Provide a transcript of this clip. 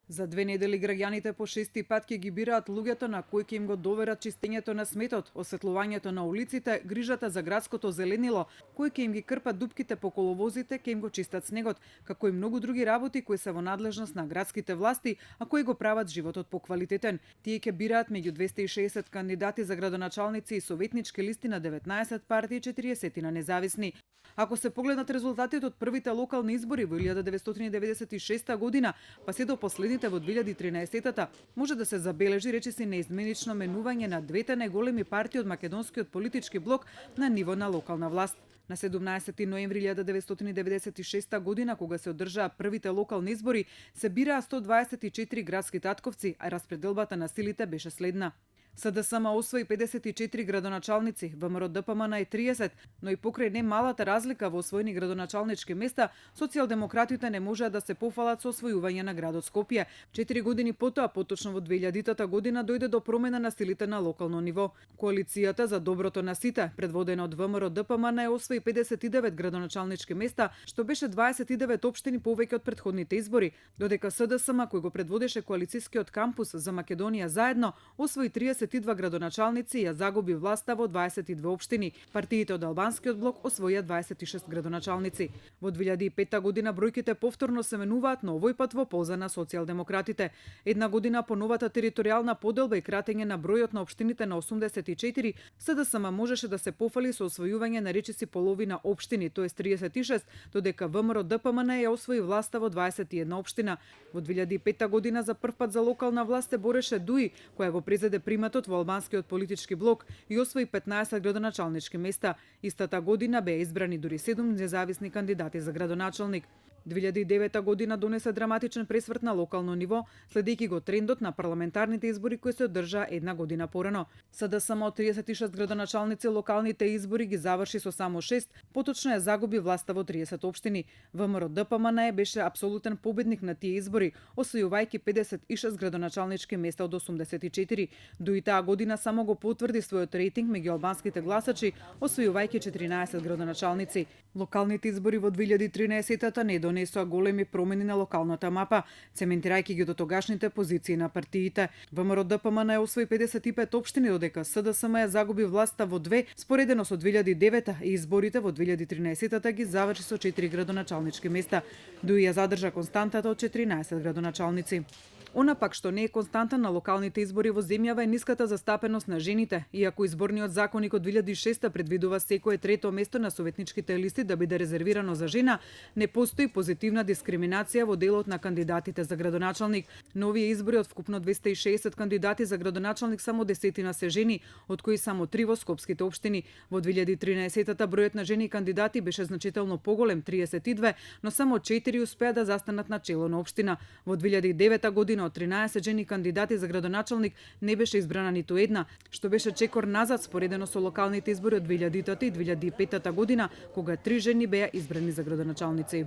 За 2 недели граѓаните по шести пат ќе ги бираат луѓето на кои ќе им го доверат чистењето на сметот, осветлувањето на улиците, грижата за градското зеленило, кои ќе им ги крпат дупките по коловозите, ќе им го чистат снегот, како и многу други работи кои се во надлежност на градските власти, а кои го прават животот поквалитетен. Тие ќе бираат меѓу 260 кандидати за градоначалници и советнички листи на 19 партии и 40 на независни. Ако се погледнат резултатите од првите локални избори во 1996 година, па се до последните во 2013-та, може да се забележи речиси неизменично менување на двете најголеми партии од македонскиот политички блок на ниво на локална власт. На 17 ноември 1996 година, кога се одржаа првите локални избори, се бираа 124 градски татковци, а распределбата на силите беше следна. СДСМ освои 54 градоначалници, ВМРО ДПМН е 30, но и покрај немалата разлика во освоени градоначалнички места, социјалдемократите не можеа да се пофалат со освојување на градот Скопје. 4 години потоа, поточно во 2000 година, дојде до промена на силите на локално ниво. Коалицијата за доброто на сите, предводена од ВМРО ДПМН, освои 59 градоначалнички места, што беше 29 општини повеќе од претходните избори, додека СДСМ, кој го предводеше коалицискиот кампус за Македонија заедно, освои 32 градоначалници и ја загуби власта во 22 општини. Партиите од албанскиот блок освоија 26 градоначалници. Во 2005 година бројките повторно се менуваат, но овој пат во полза на социјалдемократите. Една година по новата територијална поделба и кратење на бројот на општините на 84, СДСМ можеше да се пофали со освојување на речиси половина општини, тоест 36, додека ВМРО ДПМН ја освои власта во 21 општина. Во 2005 година за прв пат за локална власт се бореше ДУИ, која го презеде приматот во албанскиот политички блок и освои 15 градоначалнички места. Истата година беа избрани дури 7 независни кандидати за градоначалник. 2009 година донесе драматичен пресврт на локално ниво, следејќи го трендот на парламентарните избори кои се одржаа една година порано. СДСМ од 36 градоначалници локалните избори ги заврши со само 6, поточно ја загуби власта во 30 општини. ВМРО ДПМН беше апсолутен победник на тие избори, освојувајќи 56 градоначалнички места од 84. До и таа година само го потврди својот рейтинг меѓу албанските гласачи, освојувајќи 14 градоначалници. Локалните избори во 2013-та не донесоа големи промени на локалната мапа, цементирајќи ги до тогашните позиции на партиите. ВМРО ДПМН освои 55 општини, додека СДСМ ја загуби власта во 2, споредено со 2009 и изборите во 2013-та ги заврши со 4 градоначалнички места. ДУИ ја задржа константата од 14 градоначалници. Она пак што не е константа на локалните избори во земјава е ниската застапеност на жените, иако изборниот законник од 2006 предвидува секое трето место на советничките листи да биде резервирано за жена, не постои позитивна дискриминација во делот на кандидатите за градоначалник. Новите избори од вкупно 260 кандидати за градоначалник само 10 се жени, од кои само 3 во скопските општини. Во 2013-та бројот на жени кандидати беше значително поголем, 32, но само 4 успеа да застанат на чело на општина. Во 2009 година од 13 жени кандидати за градоначалник не беше избрана ниту една, што беше чекор назад споредено со локалните избори од 2000 и 2005 година, кога 3 жени беа избрани за градоначалници.